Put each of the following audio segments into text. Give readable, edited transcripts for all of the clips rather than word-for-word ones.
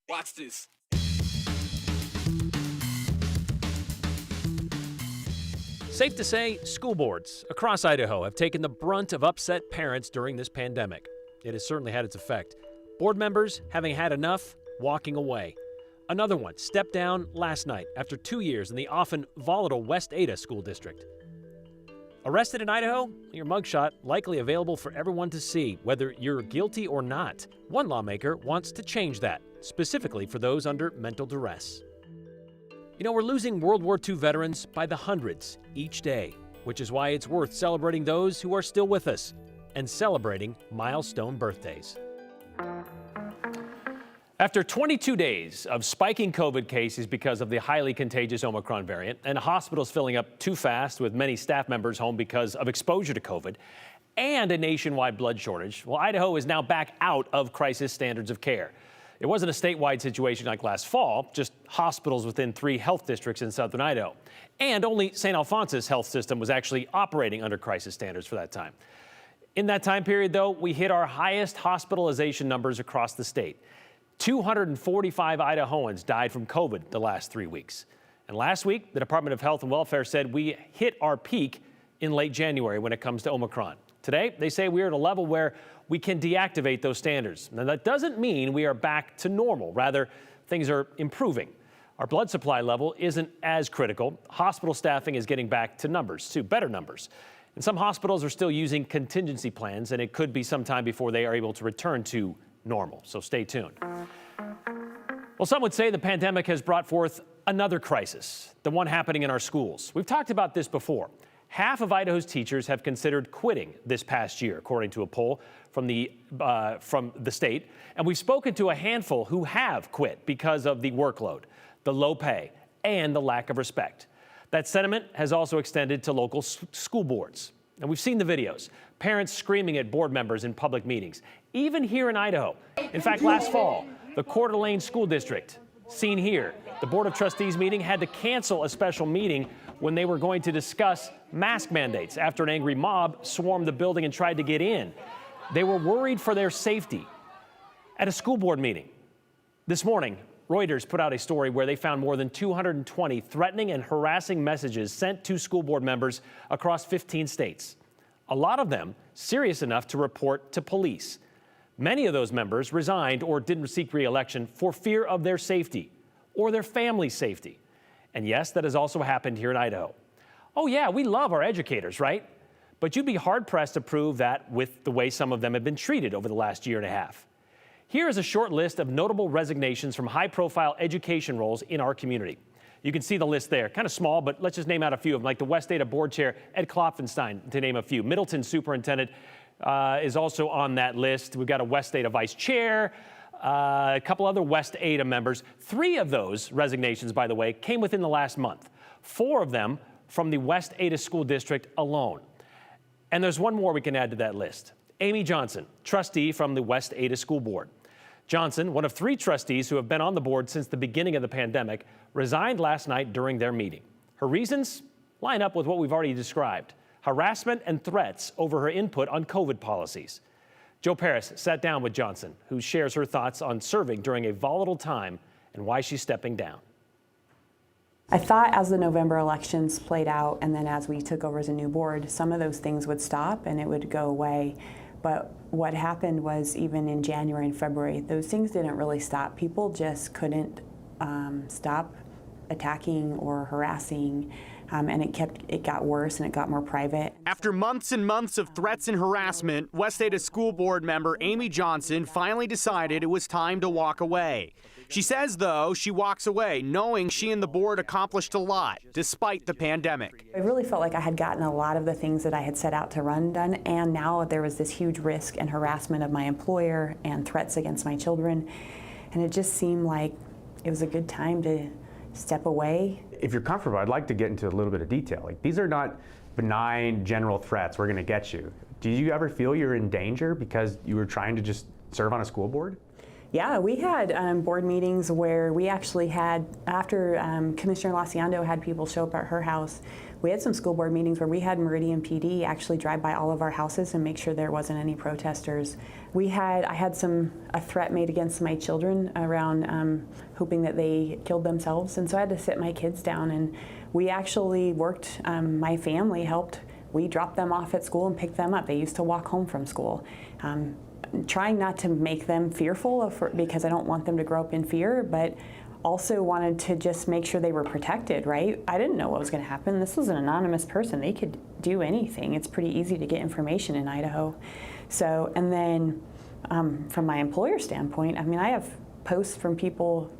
Watch this. Safe to say, school boards across Idaho have taken the brunt of upset parents during this pandemic. It has certainly had its effect. Board members, having had enough, walking away. Another one stepped down last night after 2 years in the often volatile West Ada school district. Arrested in Idaho? Your mugshot likely available for everyone to see, whether you're guilty or not. One lawmaker wants to change that, specifically for those under mental duress. You know, we're losing World War II veterans by the hundreds each day, which is why it's worth celebrating those who are still with us and celebrating milestone birthdays. After 22 days of spiking COVID cases because of the highly contagious Omicron variant and hospitals filling up too fast with many staff members home because of exposure to COVID and a nationwide blood shortage, well, Idaho is now back out of crisis standards of care. It wasn't a statewide situation like last fall, just hospitals within 3 health districts in southern Idaho. And only St. Alphonsus health system was actually operating under crisis standards for that time. In that time period, though, we hit our highest hospitalization numbers across the state. 245 Idahoans died from COVID the last 3 weeks. And last week, the Department of Health and Welfare said we hit our peak in late January when it comes to Omicron. Today, they say we are at a level where we can deactivate those standards. Now, that doesn't mean we are back to normal. Rather, things are improving. Our blood supply level isn't as critical. Hospital staffing is getting back to numbers, to better numbers. And some hospitals are still using contingency plans, and it could be some time before they are able to return to normal. So stay tuned. Well, some would say the pandemic has brought forth another crisis, the one happening in our schools. We've talked about this before. Half of Idaho's teachers have considered quitting this past year, according to a poll from the state. And we've spoken to a handful who have quit because of the workload, the low pay, and the lack of respect. That sentiment has also extended to local school boards. And we've seen the videos, parents screaming at board members in public meetings, even here in Idaho. In fact, last fall, the Coeur d'Alene School District, seen here, the Board of Trustees meeting had to cancel a special meeting when they were going to discuss mask mandates after an angry mob swarmed the building and tried to get in. They were worried for their safety at a school board meeting. This morning, Reuters put out a story where they found more than 220 threatening and harassing messages sent to school board members across 15 states. A lot of them serious enough to report to police. Many of those members resigned or didn't seek re-election for fear of their safety or their family's safety. And yes, that has also happened here in Idaho. Oh yeah, we love our educators, right? But you'd be hard-pressed to prove that with the way some of them have been treated over the last year and a half. Here is a short list of notable resignations from high-profile education roles in our community. You can see the list there, kind of small, but let's just name out a few of them, like the West Ada Board Chair, Ed Klopfenstein, to name a few. Middleton Superintendent is also on that list. We've got a West Ada Vice Chair, a couple other West Ada members. 3 of those resignations, by the way, came within the last month. 4 of them from the West Ada School District alone. And there's one more we can add to that list. Amy Johnson, trustee from the West Ada School Board. Johnson, one of 3 trustees who have been on the board since the beginning of the pandemic, resigned last night during their meeting. Her reasons line up with what we've already described: harassment and threats over her input on COVID policies. Joe Paris sat down with Johnson, who shares her thoughts on serving during a volatile time and why she's stepping down. I thought as the November elections played out and then as we took over as a new board, some of those things would stop and it would go away. But what happened was, even in January and February, those things didn't really stop. People just couldn't stop attacking or harassing, and it got worse and it got more private. After months and months of threats and harassment, West Ada School Board member Amy Johnson finally decided it was time to walk away. She says, though, she walks away knowing she and the board accomplished a lot, despite the pandemic. I really felt like I had gotten a lot of the things that I had set out to run done, and now there was this huge risk and harassment of my employer and threats against my children, and it just seemed like it was a good time to step away. If you're comfortable, I'd like to get into a little bit of detail. Like, these are not benign general threats, we're going to get you. Do you ever feel you're in danger because you were trying to just serve on a school board? Yeah, we had board meetings where we actually had, after Commissioner Laciando had people show up at her house, we had some school board meetings where we had Meridian PD actually drive by all of our houses and make sure there wasn't any protesters. I had a threat made against my children around hoping that they killed themselves, and so I had to sit my kids down, and we actually worked, my family helped. We dropped them off at school and picked them up. They used to walk home from school. Trying not to make them fearful because I don't want them to grow up in fear, but also wanted to just make sure they were protected, right? I didn't know what was going to happen. This was an anonymous person. They could do anything. It's pretty easy to get information in Idaho. So, and then from my employer standpoint, I mean, I have posts from people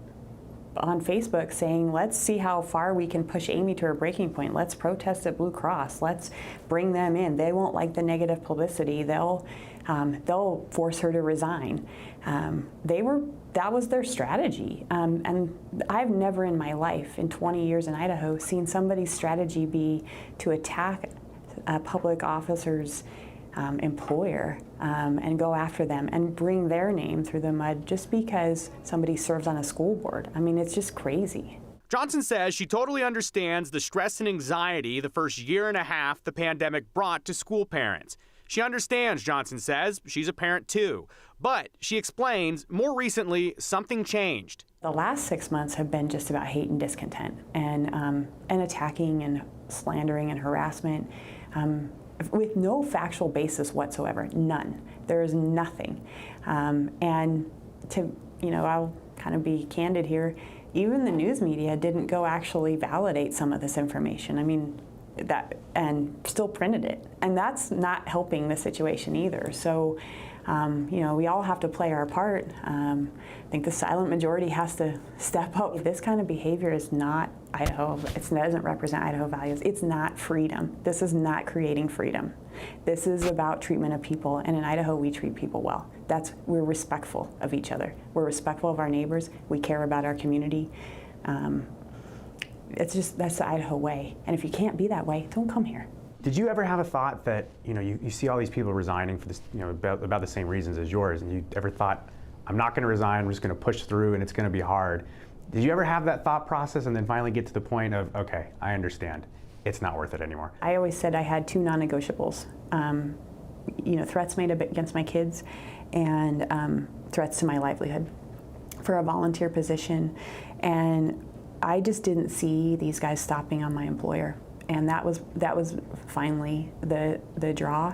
on Facebook saying, let's see how far we can push Amy to her breaking point. Let's protest at Blue Cross. Let's bring them in. They won't like the negative publicity. They'll force her to resign. That was their strategy. And I've never in my life, in 20 years in Idaho, seen somebody's strategy be to attack a public officer's employer and go after them and bring their name through the mud just because somebody serves on a school board. I mean, it's just crazy. Johnson says she totally understands the stress and anxiety the first year and a half the pandemic brought to school parents. She understands, Johnson says, she's a parent too. But she explains, more recently, something changed. The last 6 months have been just about hate and discontent and attacking and slandering and harassment with no factual basis whatsoever, none. There is nothing. And I'll kind of be candid here, even the news media didn't go actually validate some of this information. I mean, and still printed it. And that's not helping the situation either. So, we all have to play our part. I think the silent majority has to step up. This kind of behavior is not Idaho. It doesn't represent Idaho values. It's not freedom. This is not creating freedom. This is about treatment of people. And in Idaho, we treat people well. We're respectful of each other. We're respectful of our neighbors. We care about our community. That's the Idaho way. And if you can't be that way, don't come here. Did you ever have a thought that, you see all these people resigning for this, about the same reasons as yours, and you ever thought, I'm not going to resign, I'm just going to push through and it's going to be hard? Did you ever have that thought process and then finally get to the point of, okay, I understand, it's not worth it anymore? I always said I had two non-negotiables, threats made against my kids and threats to my livelihood for a volunteer position. And I just didn't see these guys stopping on my employer. And that was finally the draw.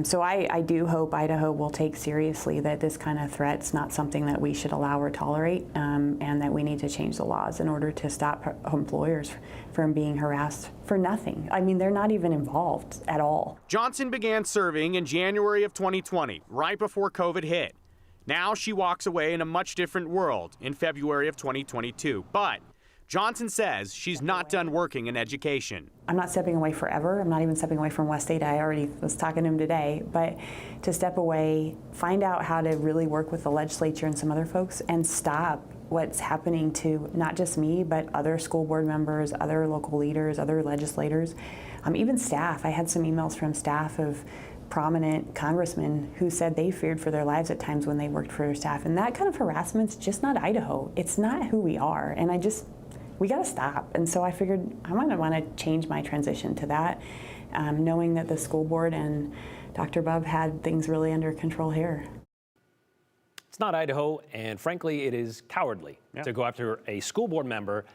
So I do hope Idaho will take seriously that this kind of threat's not something that we should allow or tolerate, and that we need to change the laws in order to stop employers from being harassed for nothing. I mean, they're not even involved at all. Johnson began serving in January of 2020, right before COVID hit. Now she walks away in a much different world in February of 2022. But Johnson says she's not done working in education. I'm not stepping away forever. I'm not even stepping away from West Ada. I already was talking to him today. But to step away, find out how to really work with the legislature and some other folks and stop what's happening to not just me, but other school board members, other local leaders, other legislators, even staff. I had some emails from staff of prominent congressmen who said they feared for their lives at times when they worked for their staff. And that kind of harassment's just not Idaho. It's not who we are. And we got to stop. And so I figured I'm going to want to change my transition to that, knowing that the school board and Dr. Bub had things really under control here. It's not Idaho, and frankly, it is cowardly to go after a school board member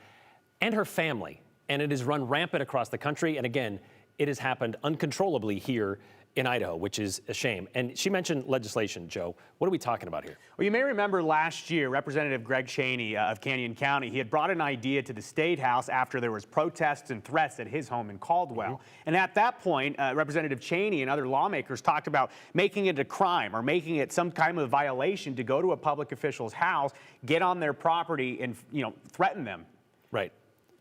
and her family. And it has run rampant across the country. And again, it has happened uncontrollably here in Idaho, which is a shame. And she mentioned legislation, Joe. What are we talking about here? Well, you may remember last year, Representative Greg Cheney of Canyon County, he had brought an idea to the State House after there was protests and threats at his home in Caldwell. And at that point, Representative Cheney and other lawmakers talked about making it a crime or making it some kind of violation to go to a public official's house, get on their property and, threaten them. Right.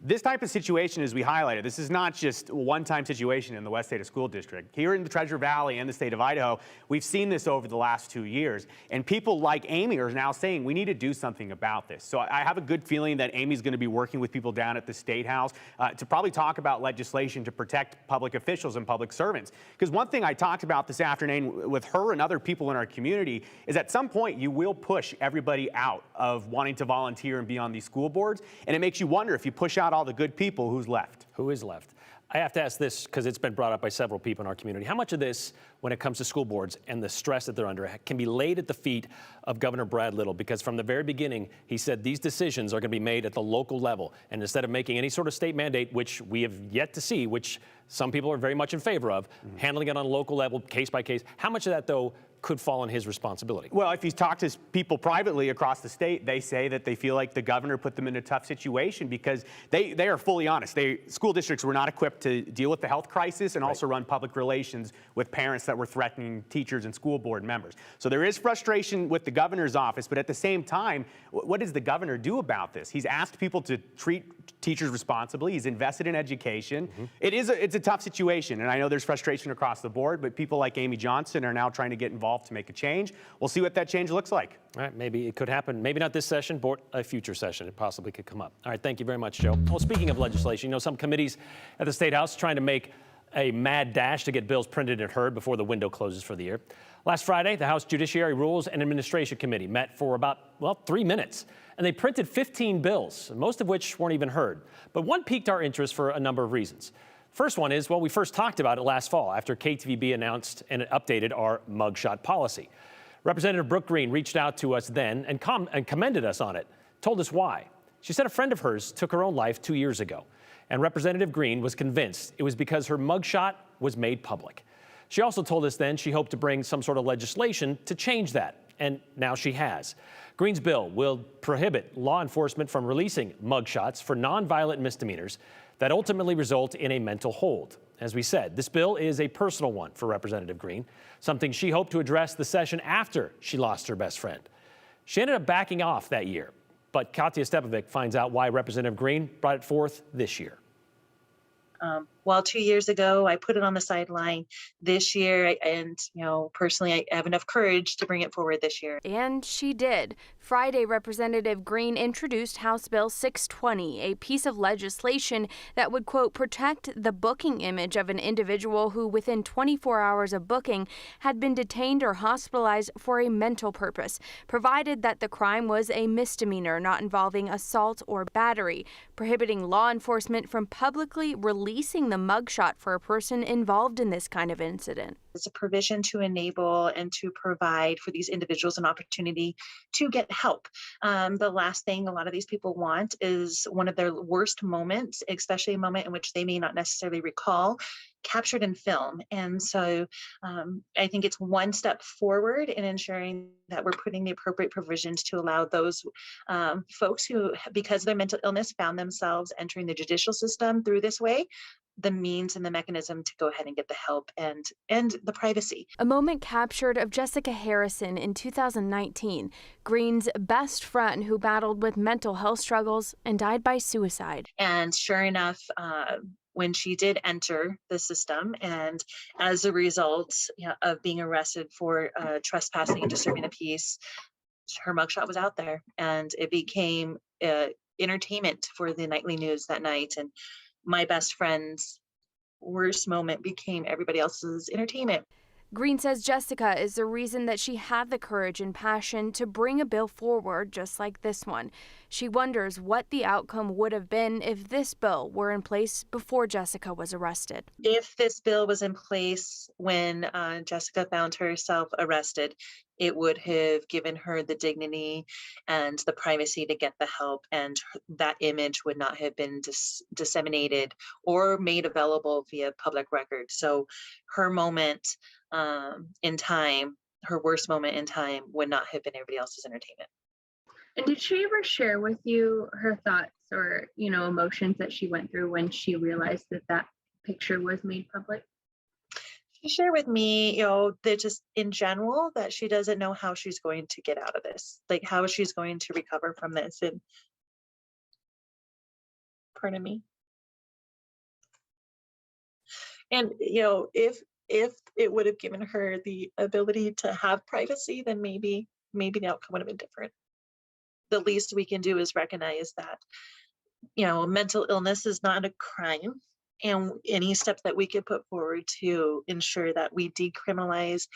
This type of situation, as we highlighted, this is not just a one-time situation in the West Ada School District. Here in the Treasure Valley and the state of Idaho, we've seen this over the last 2 years. And people like Amy are now saying we need to do something about this. So I have a good feeling that Amy's going to be working with people down at the State House to probably talk about legislation to protect public officials and public servants. Because one thing I talked about this afternoon with her and other people in our community is at some point you will push everybody out of wanting to volunteer and be on these school boards. And it makes you wonder, if you push out all the good people, who's left? Who is left? I have to ask this because it's been brought up by several people in our community. How much of this, when it comes to school boards and the stress that they're under, can be laid at the feet of Governor Brad Little? Because from the very beginning, he said these decisions are going to be made at the local level. And instead of making any sort of state mandate, which we have yet to see, which some people are very much in favor of, handling it on a local level, case by case, how much of that, though, could fall on his responsibility? Well, if you talk to people privately across the state, they say that they feel like the governor put them in a tough situation because they are fully honest. School districts were not equipped to deal with the health crisis and also run public relations with parents that were threatening teachers and school board members. So there is frustration with the governor's office, but at the same time, what does the governor do about this? He's asked people to treat teachers responsibly. He's invested in education. It's a tough situation, and I know there's frustration across the board, but people like Amy Johnson are now trying to get involved to make a change. We'll see what that change looks like. All right, maybe it could happen. Maybe not this session, but a future session. It possibly could come up. All right, thank you very much, Joe. Well, speaking of legislation, some committees at the State House trying to make a mad dash to get bills printed and heard before the window closes for the year. Last Friday, the House Judiciary Rules and Administration Committee met for about, 3 minutes, and they printed 15 bills, most of which weren't even heard. But one piqued our interest for a number of reasons. First one is, we first talked about it last fall after KTVB announced and updated our mugshot policy. Representative Brooke Green reached out to us then and commended us on it, told us why. She said a friend of hers took her own life 2 years ago, and Representative Green was convinced it was because her mugshot was made public. She also told us then she hoped to bring some sort of legislation to change that, and now she has. Green's bill will prohibit law enforcement from releasing mugshots for nonviolent misdemeanors that ultimately result in a mental hold. As we said, this bill is a personal one for Representative Green, something she hoped to address the session after she lost her best friend. She ended up backing off that year, but Katya Stepovic finds out why Representative Green brought it forth this year. While 2 years ago, I put it on the sideline this year, and personally, I have enough courage to bring it forward this year. And she did. Friday, Representative Green introduced House Bill 620, a piece of legislation that would, quote, protect the booking image of an individual who, within 24 hours of booking, had been detained or hospitalized for a mental purpose, provided that the crime was a misdemeanor not involving assault or battery, prohibiting law enforcement from publicly releasing the mugshot for a person involved in this kind of incident. It's a provision to enable and to provide for these individuals an opportunity to get help. The last thing a lot of these people want is one of their worst moments, especially a moment in which they may not necessarily recall, captured in film. And so I think it's one step forward in ensuring that we're putting the appropriate provisions to allow those folks who, because of their mental illness, found themselves entering the judicial system through this way, the means and the mechanism to go ahead and get the help and the privacy. A moment captured of Jessica Harrison in 2019, Green's best friend who battled with mental health struggles and died by suicide. And sure enough, when she did enter the system, and as a result of being arrested for trespassing and disturbing the peace, her mugshot was out there, and it became entertainment for the nightly news that night. And my best friend's worst moment became everybody else's entertainment. Green says Jessica is the reason that she had the courage and passion to bring a bill forward just like this one. She wonders what the outcome would have been if this bill were in place before Jessica was arrested. If this bill was in place when Jessica found herself arrested, it would have given her the dignity and the privacy to get the help, and that image would not have been disseminated or made available via public record. So her moment in time, her worst moment in time, would not have been everybody else's entertainment. And did she ever share with you her thoughts or, emotions that she went through when she realized that picture was made public? She shared with me, that just in general, that she doesn't know how she's going to get out of this, like how she's going to recover from this. And Pardon me. And, you know, if it would have given her the ability to have privacy, then maybe the outcome would have been different. The least we can do is recognize that, you know, mental illness is not a crime. And any steps that we could put forward to ensure that we decriminalize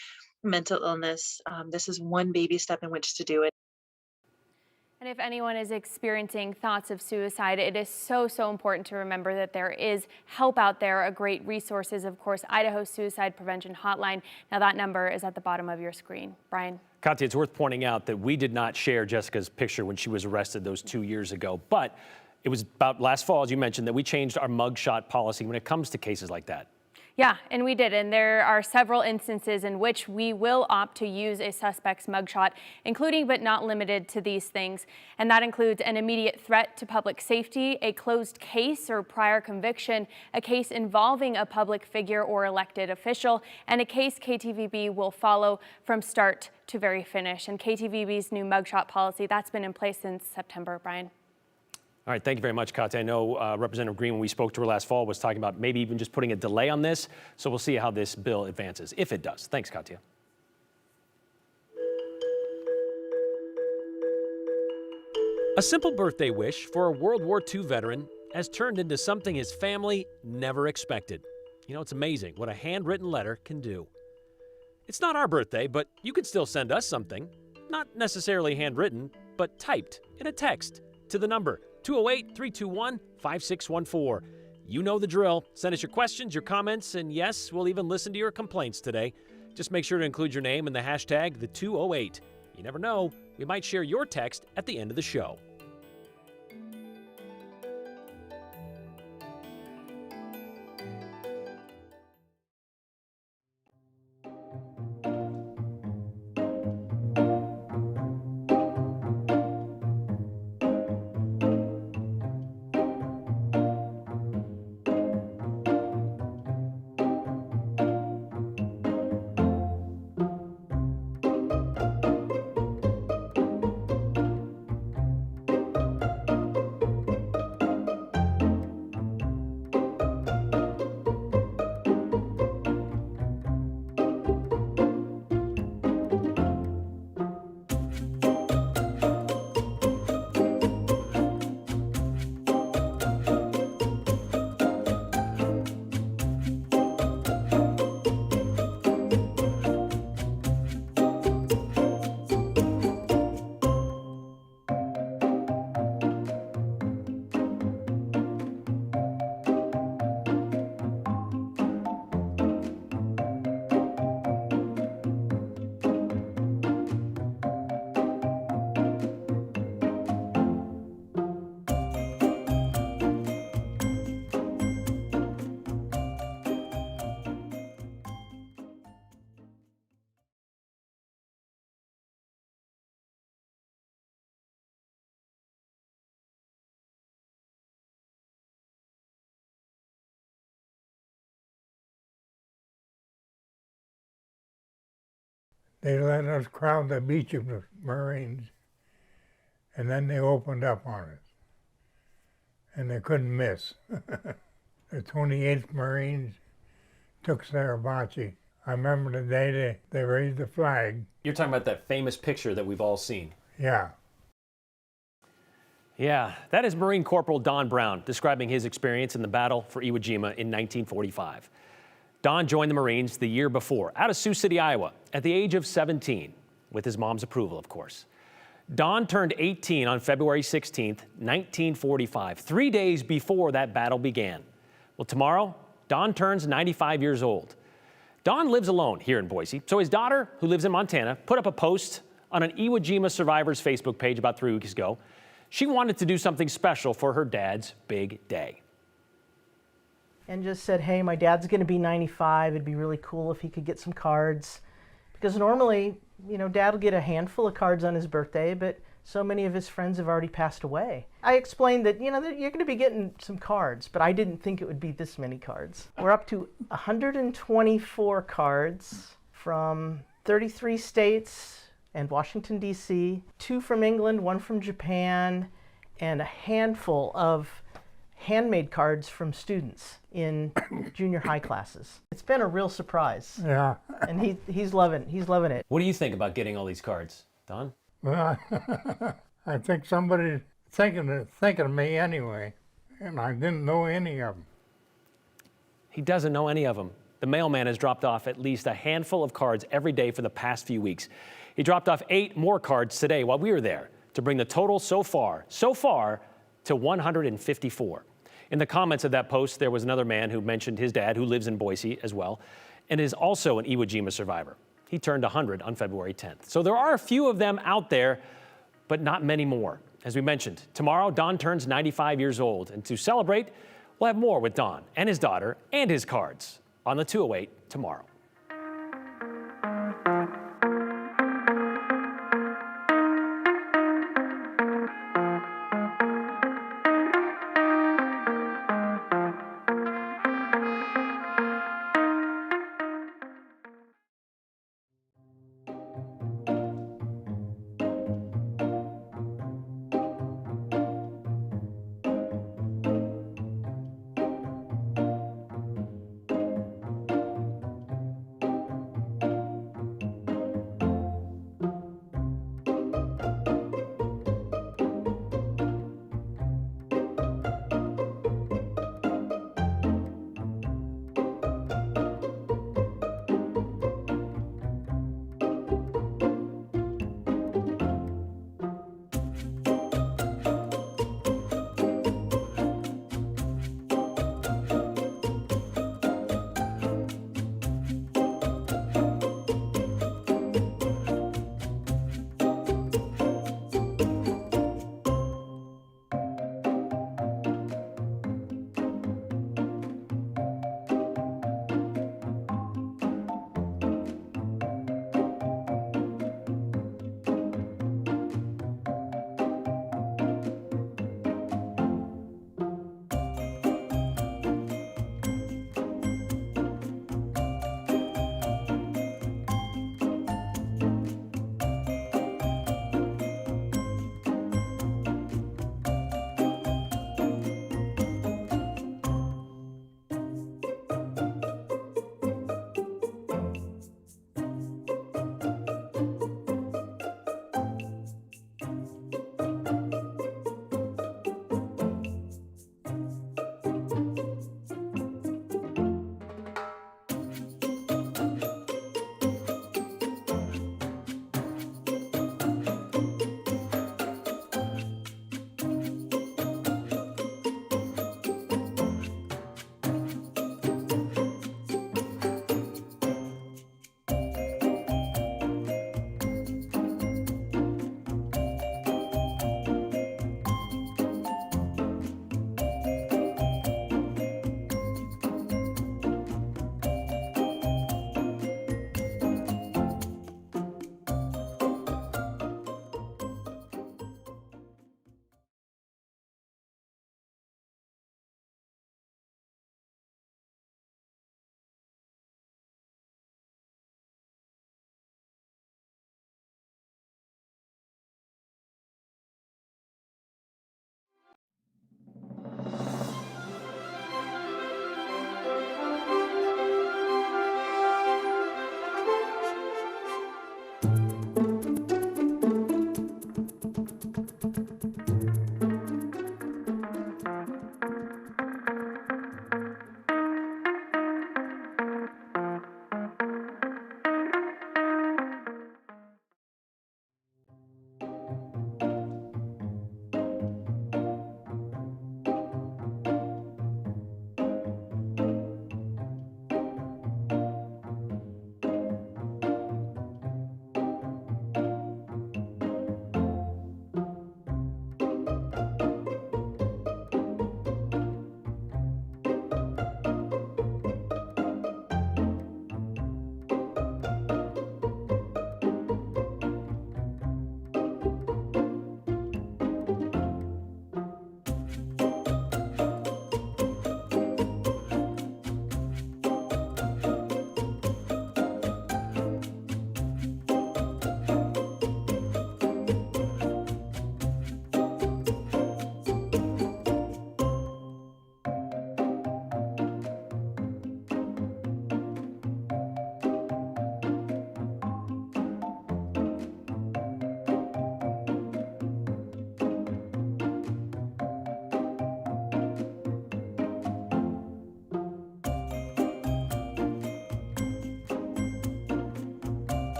mental illness, this is one baby step in which to do it. And if anyone is experiencing thoughts of suicide, it is so important to remember that there is help out there. A great resource is, of course, Idaho Suicide Prevention Hotline. Now that number is at the bottom of your screen. Brian. Katya, it's worth pointing out that we did not share Jessica's picture when she was arrested those 2 years ago, but it was about last fall, as you mentioned, that we changed our mugshot policy when it comes to cases like that. Yeah, and we did. And there are several instances in which we will opt to use a suspect's mugshot, including but not limited to these things. And that includes an immediate threat to public safety, a closed case or prior conviction, a case involving a public figure or elected official, and a case KTVB will follow from start to very finish. And KTVB's new mugshot policy, that's been in place since September. Brian. All right, thank you very much, Katya. I know Representative Green, when we spoke to her last fall, was talking about maybe even just putting a delay on this. So we'll see how this bill advances, if it does. Thanks, Katya. A simple birthday wish for a World War II veteran has turned into something his family never expected. You know, it's amazing what a handwritten letter can do. It's not our birthday, but you could still send us something. Not necessarily handwritten, but typed in a text to the number 208-321-5614. You know the drill. Send us your questions, your comments, and yes, we'll even listen to your complaints today. Just make sure to include your name and the hashtag the 208. You never know, we might share your text at the end of the show. They let us crowd the beach of the Marines, and then they opened up on us, and they couldn't miss. The 28th Marines took Sarabachi. I remember the day they raised the flag. You're talking about that famous picture that we've all seen. Yeah. Yeah, that is Marine Corporal Don Brown describing his experience in the battle for Iwo Jima in 1945. Don joined the Marines the year before, out of Sioux City, Iowa, at the age of 17, with his mom's approval, of course. Don turned 18 on February 16th, 1945, 3 days before that battle began. Well, tomorrow, Don turns 95 years old. Don lives alone here in Boise, so his daughter, who lives in Montana, put up a post on an Iwo Jima survivors Facebook page about 3 weeks ago. She wanted to do something special for her dad's big day. And just said, hey, my dad's going to be 95. It'd be really cool if he could get some cards. Because normally, you know, Dad will get a handful of cards on his birthday, but so many of his friends have already passed away. I explained that, you know, that you're going to be getting some cards, but I didn't think it would be this many cards. We're up to 124 cards from 33 states and Washington, D.C., 2 from England, 1 from Japan, and a handful of handmade cards from students in junior high classes. It's been a real surprise. Yeah. And he's loving it. What do you think about getting all these cards, Don? Well, I think somebody's thinking of me anyway, and I didn't know any of them. He doesn't know any of them. The mailman has dropped off at least a handful of cards every day for the past few weeks. He dropped off 8 more cards today while we were there to bring the total so far to 154. In the comments of that post, there was another man who mentioned his dad, who lives in Boise as well, and is also an Iwo Jima survivor. He turned 100 on February 10th. So there are a few of them out there, but not many more. As we mentioned, tomorrow, Don turns 95 years old. And to celebrate, we'll have more with Don and his daughter and his cards on the 208 tomorrow.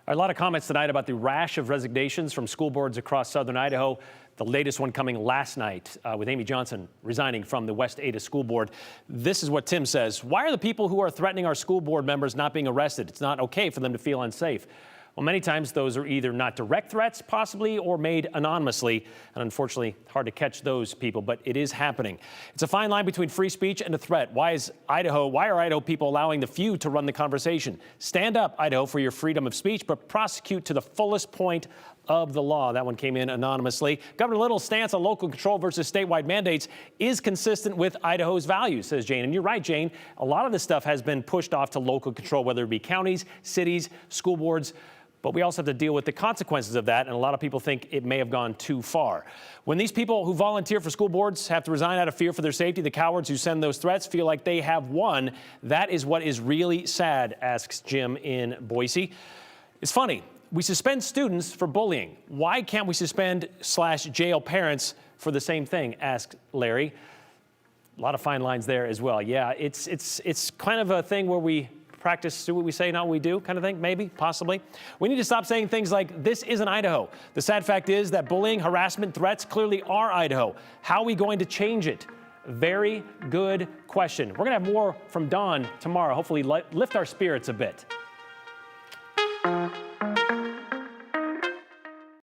A lot of comments tonight about the rash of resignations from school boards across southern Idaho. The latest one coming last night with Amy Johnson resigning from the West Ada School Board. This is what Tim says. Why are the people who are threatening our school board members not being arrested? It's not okay for them to feel unsafe. Well, many times those are either not direct threats, possibly, or made anonymously. And unfortunately, hard to catch those people, but it is happening. It's a fine line between free speech and a threat. Why are Idaho people allowing the few to run the conversation? Stand up, Idaho, for your freedom of speech, but prosecute to the fullest point of the law. That one came in anonymously. Governor Little's stance on local control versus statewide mandates is consistent with Idaho's values, says Jane. And you're right, Jane. A lot of this stuff has been pushed off to local control, whether it be counties, cities, school boards. But we also have to deal with the consequences of that, and a lot of people think it may have gone too far. When these people who volunteer for school boards have to resign out of fear for their safety, the cowards who send those threats feel like they have won. That is what is really sad, asks Jim in Boise. It's funny. We suspend students for bullying. Why can't we suspend/jail parents for the same thing, asks Larry. A lot of fine lines there as well. Yeah, it's kind of a thing where we practice, do what we say, not what we do kind of thing, maybe, possibly. We need to stop saying things like, this isn't Idaho. The sad fact is that bullying, harassment, threats clearly are Idaho. How are we going to change it? Very good question. We're going to have more from Dawn tomorrow, hopefully lift our spirits a bit.